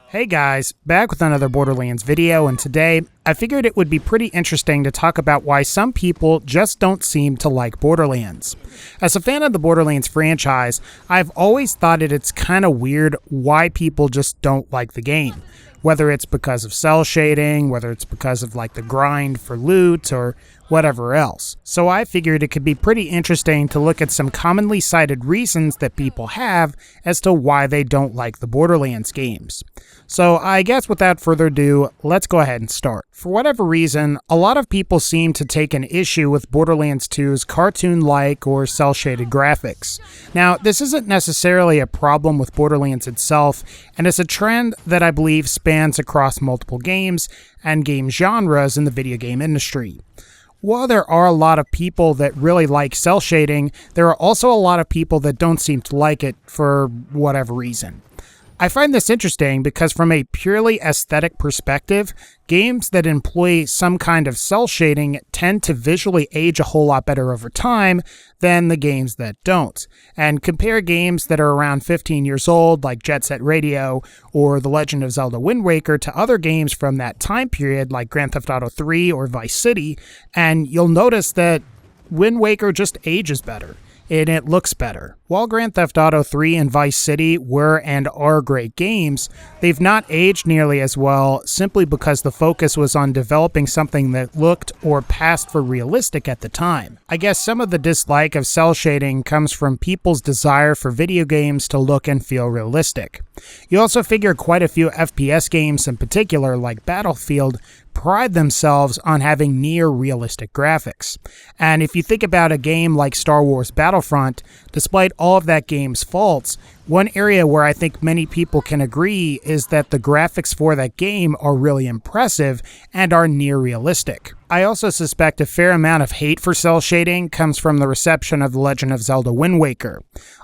Hey guys, back with another Borderlands video, and today I figured it would be pretty interesting to talk about why some people just don't seem to like Borderlands. As a fan of the Borderlands franchise, I've always thought it's kind of weird why people just don't like the game. Whether it's because of cel shading, whether it's because of the grind for loot, or whatever else. So I figured it could be pretty interesting to look at some commonly cited reasons that people have as to why they don't like the Borderlands games. So I guess without further ado, let's go ahead and start. For whatever reason, a lot of people seem to take an issue with Borderlands 2's cartoon-like or cel-shaded graphics. Now, this isn't necessarily a problem with Borderlands itself, and it's a trend that I believe spans across multiple games and game genres in the video game industry. While there are a lot of people that really like cel shading, there are also a lot of people that don't seem to like it for whatever reason. I find this interesting because from a purely aesthetic perspective, games that employ some kind of cel shading tend to visually age a whole lot better over time than the games that don't. And compare games that are around 15 years old, like Jet Set Radio or The Legend of Zelda Wind Waker, to other games from that time period like Grand Theft Auto 3 or Vice City, and you'll notice that Wind Waker just ages better, and it looks better. While Grand Theft Auto 3 and Vice City were and are great games, they've not aged nearly as well simply because the focus was on developing something that looked or passed for realistic at the time. I guess some of the dislike of cel shading comes from people's desire for video games to look and feel realistic. You also figure quite a few FPS games in particular, like Battlefield, pride themselves on having near-realistic graphics. And if you think about a game like Star Wars Battlefront, despite all of that game's faults, one area where I think many people can agree is that the graphics for that game are really impressive and are near realistic. I also suspect a fair amount of hate for cel shading comes from the reception of The Legend of Zelda Wind Waker.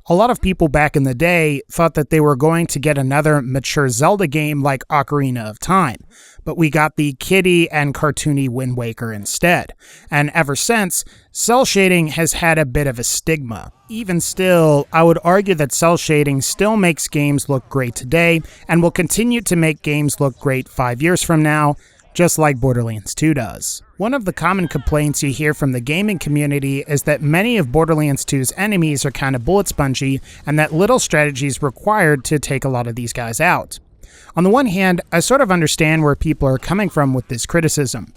A lot of people back in the day thought that they were going to get another mature Zelda game like Ocarina of Time, but we got the kiddie and cartoony Wind Waker instead. And ever since, cel shading has had a bit of a stigma. Even still, I would argue that cel shading still makes games look great today and will continue to make games look great 5 years from now, just like Borderlands 2 does. One of the common complaints you hear from the gaming community is that many of Borderlands 2's enemies are kind of bullet spongy and that little strategy is required to take a lot of these guys out. On the one hand, I sort of understand where people are coming from with this criticism.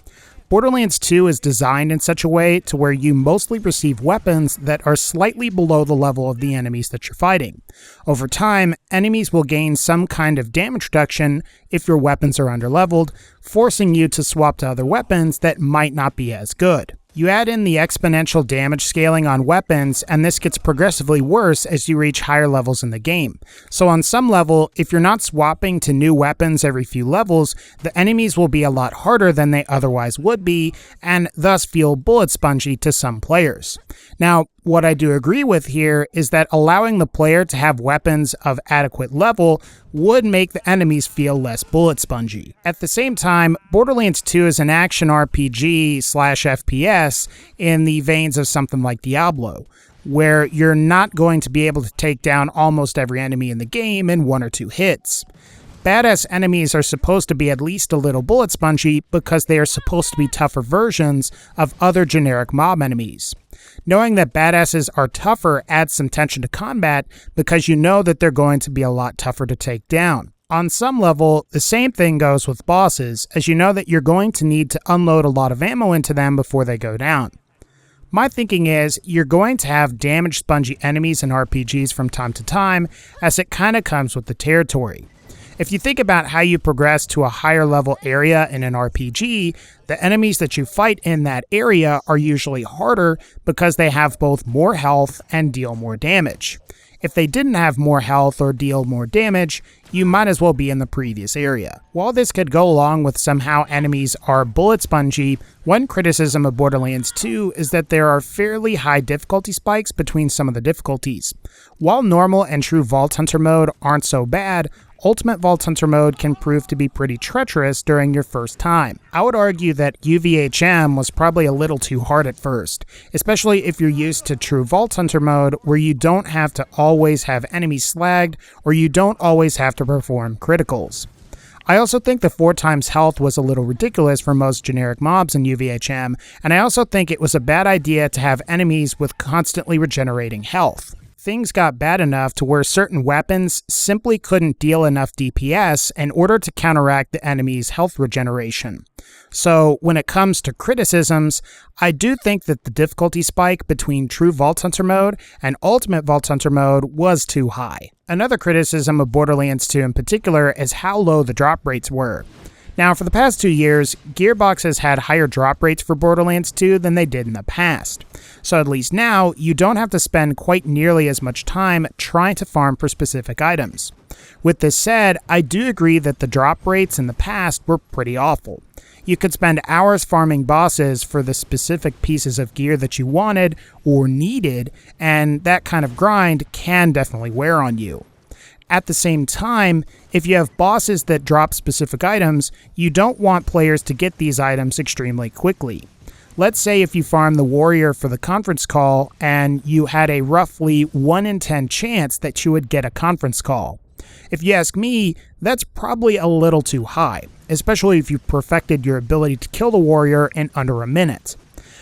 Borderlands 2 is designed in such a way to where you mostly receive weapons that are slightly below the level of the enemies that you're fighting. Over time, enemies will gain some kind of damage reduction if your weapons are underleveled, forcing you to swap to other weapons that might not be as good. You add in the exponential damage scaling on weapons, and this gets progressively worse as you reach higher levels in the game. So on some level, if you're not swapping to new weapons every few levels, the enemies will be a lot harder than they otherwise would be, and thus feel bullet spongy to some players. Now, what I do agree with here is that allowing the player to have weapons of adequate level would make the enemies feel less bullet spongy. At the same time, Borderlands 2 is an action RPG/FPS in the veins of something like Diablo, where you're not going to be able to take down almost every enemy in the game in 1 or 2 hits. Badass enemies are supposed to be at least a little bullet spongy because they are supposed to be tougher versions of other generic mob enemies. Knowing that badasses are tougher adds some tension to combat because you know that they're going to be a lot tougher to take down. On some level, the same thing goes with bosses, as you know that you're going to need to unload a lot of ammo into them before they go down. My thinking is, you're going to have damage spongy enemies in RPGs from time to time, as it kind of comes with the territory. If you think about how you progress to a higher level area in an RPG, the enemies that you fight in that area are usually harder because they have both more health and deal more damage. If they didn't have more health or deal more damage, you might as well be in the previous area. While this could go along with somehow enemies are bullet spongy, one criticism of Borderlands 2 is that there are fairly high difficulty spikes between some of the difficulties. While normal and true Vault Hunter mode aren't so bad, Ultimate Vault Hunter mode can prove to be pretty treacherous during your first time. I would argue that UVHM was probably a little too hard at first, especially if you're used to true Vault Hunter mode where you don't have to always have enemies slagged or you don't always have to perform criticals. I also think the 4 times health was a little ridiculous for most generic mobs in UVHM, and I also think it was a bad idea to have enemies with constantly regenerating health. Things got bad enough to where certain weapons simply couldn't deal enough DPS in order to counteract the enemy's health regeneration. So when it comes to criticisms, I do think that the difficulty spike between True Vault Hunter mode and Ultimate Vault Hunter mode was too high. Another criticism of Borderlands 2 in particular is how low the drop rates were. Now, for the past 2 years, Gearbox has had higher drop rates for Borderlands 2 than they did in the past. So at least now, you don't have to spend quite nearly as much time trying to farm for specific items. With this said, I do agree that the drop rates in the past were pretty awful. You could spend hours farming bosses for the specific pieces of gear that you wanted or needed, and that kind of grind can definitely wear on you. At the same time, if you have bosses that drop specific items, you don't want players to get these items extremely quickly. Let's say if you farm the warrior for the conference call and you had a roughly 1 in 10 chance that you would get a conference call. If you ask me, that's probably a little too high, especially if you've perfected your ability to kill the warrior in under a minute.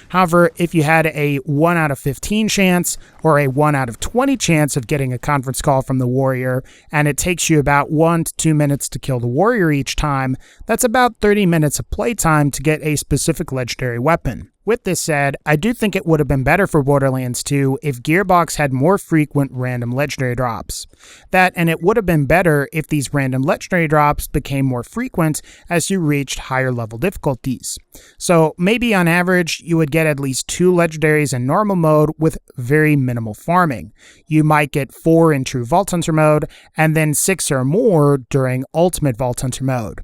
However, if you had a 1 out of 15 chance or a 1 out of 20 chance of getting a conference call from the warrior, and it takes you about 1 to 2 minutes to kill the warrior each time, that's about 30 minutes of playtime to get a specific legendary weapon. With this said, I do think it would have been better for Borderlands 2 if Gearbox had more frequent random legendary drops. And it would have been better if these random legendary drops became more frequent as you reached higher level difficulties. So maybe on average, you would get at least 2 legendaries in normal mode with very minimal farming. You might get 4 in True Vault Hunter mode, and then 6 or more during Ultimate Vault Hunter mode.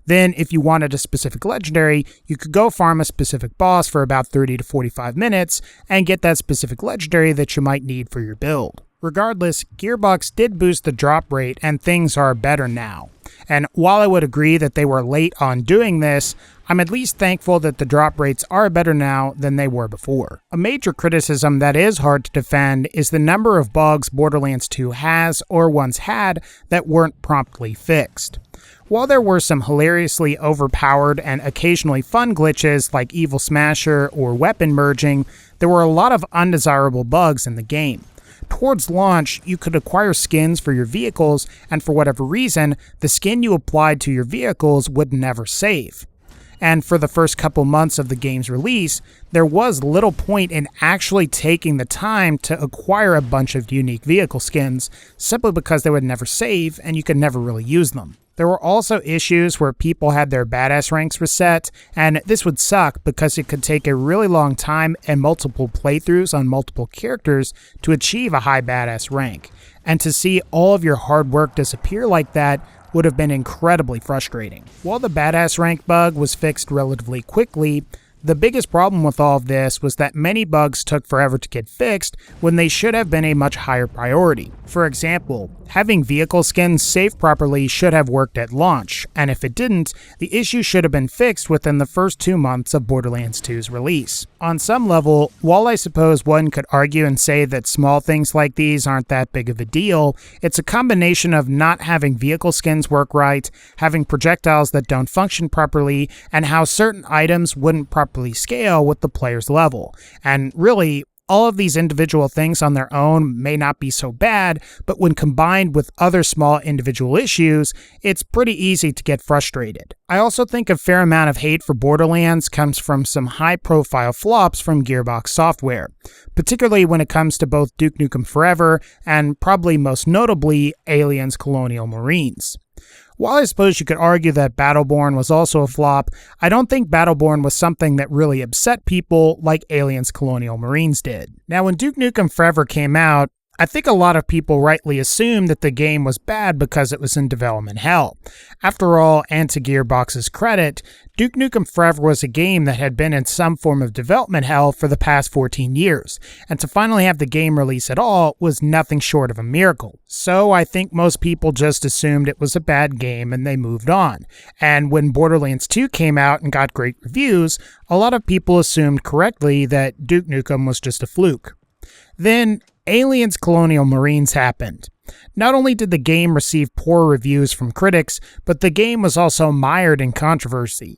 Then, if you wanted a specific legendary, you could go farm a specific boss for about 30 to 45 minutes and get that specific legendary that you might need for your build. Regardless, Gearbox did boost the drop rate and things are better now. And while I would agree that they were late on doing this, I'm at least thankful that the drop rates are better now than they were before. A major criticism that is hard to defend is the number of bugs Borderlands 2 has or once had that weren't promptly fixed. While there were some hilariously overpowered and occasionally fun glitches like Evil Smasher or weapon merging, there were a lot of undesirable bugs in the game. Towards launch, you could acquire skins for your vehicles, and for whatever reason, the skin you applied to your vehicles would never save. And for the first couple months of the game's release, there was little point in actually taking the time to acquire a bunch of unique vehicle skins, simply because they would never save and you could never really use them. There were also issues where people had their badass ranks reset, and this would suck because it could take a really long time and multiple playthroughs on multiple characters to achieve a high badass rank. And to see all of your hard work disappear like that would have been incredibly frustrating. While the badass rank bug was fixed relatively quickly, the biggest problem with all of this was that many bugs took forever to get fixed when they should have been a much higher priority. For example, having vehicle skins saved properly should have worked at launch, and if it didn't, the issue should have been fixed within the first 2 months of Borderlands 2's release. On some level, while I suppose one could argue and say that small things like these aren't that big of a deal, it's a combination of not having vehicle skins work right, having projectiles that don't function properly, and how certain items wouldn't properly scale with the player's level. And really, all of these individual things on their own may not be so bad, but when combined with other small individual issues, it's pretty easy to get frustrated. I also think a fair amount of hate for Borderlands comes from some high-profile flops from Gearbox Software, particularly when it comes to both Duke Nukem Forever and probably most notably Aliens Colonial Marines. While I suppose you could argue that Battleborn was also a flop, I don't think Battleborn was something that really upset people like Aliens Colonial Marines did. Now, when Duke Nukem Forever came out, I think a lot of people rightly assumed that the game was bad because it was in development hell. After all, and to Gearbox's credit, Duke Nukem Forever was a game that had been in some form of development hell for the past 14 years, and to finally have the game release at all was nothing short of a miracle. So I think most people just assumed it was a bad game and they moved on. And when Borderlands 2 came out and got great reviews, a lot of people assumed correctly that Duke Nukem was just a fluke. Then Aliens Colonial Marines happened, Not only did the game receive poor reviews from critics, but the game was also mired in controversy.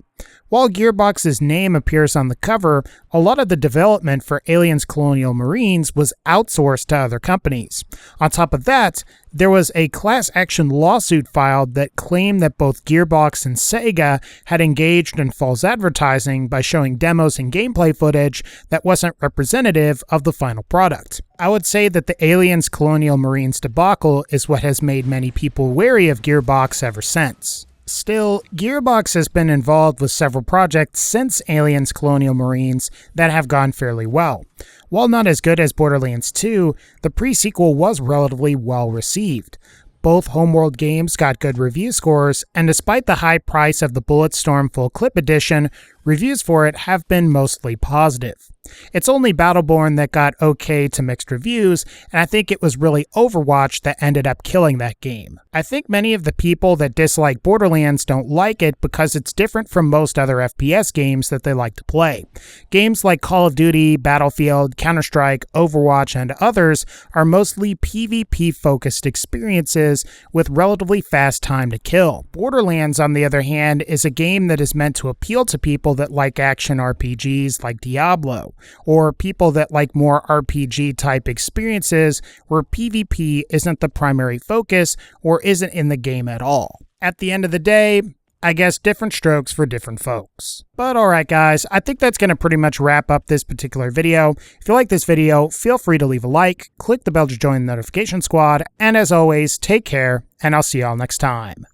While Gearbox's name appears on the cover, a lot of the development for Aliens Colonial Marines was outsourced to other companies. On top of that, there was a class action lawsuit filed that claimed that both Gearbox and Sega had engaged in false advertising by showing demos and gameplay footage that wasn't representative of the final product. I would say that the Aliens Colonial Marines debacle is what has made many people wary of Gearbox ever since. Still, Gearbox has been involved with several projects since Aliens Colonial Marines that have gone fairly well. While not as good as Borderlands 2, the pre-sequel was relatively well received. Both Homeworld games got good review scores, and despite the high price of the Bulletstorm Full Clip Edition, reviews for it have been mostly positive. It's only Battleborn that got okay to mixed reviews, and I think it was really Overwatch that ended up killing that game. I think many of the people that dislike Borderlands don't like it because it's different from most other FPS games that they like to play. Games like Call of Duty, Battlefield, Counter-Strike, Overwatch, and others are mostly PvP-focused experiences with relatively fast time to kill. Borderlands, on the other hand, is a game that is meant to appeal to people that like action RPGs like Diablo, or people that like more RPG-type experiences where PvP isn't the primary focus or isn't in the game at all. At the end of the day, I guess different strokes for different folks. But alright guys, I think that's going to pretty much wrap up this particular video. If you like this video, feel free to leave a like, click the bell to join the notification squad, and as always, take care, and I'll see y'all next time.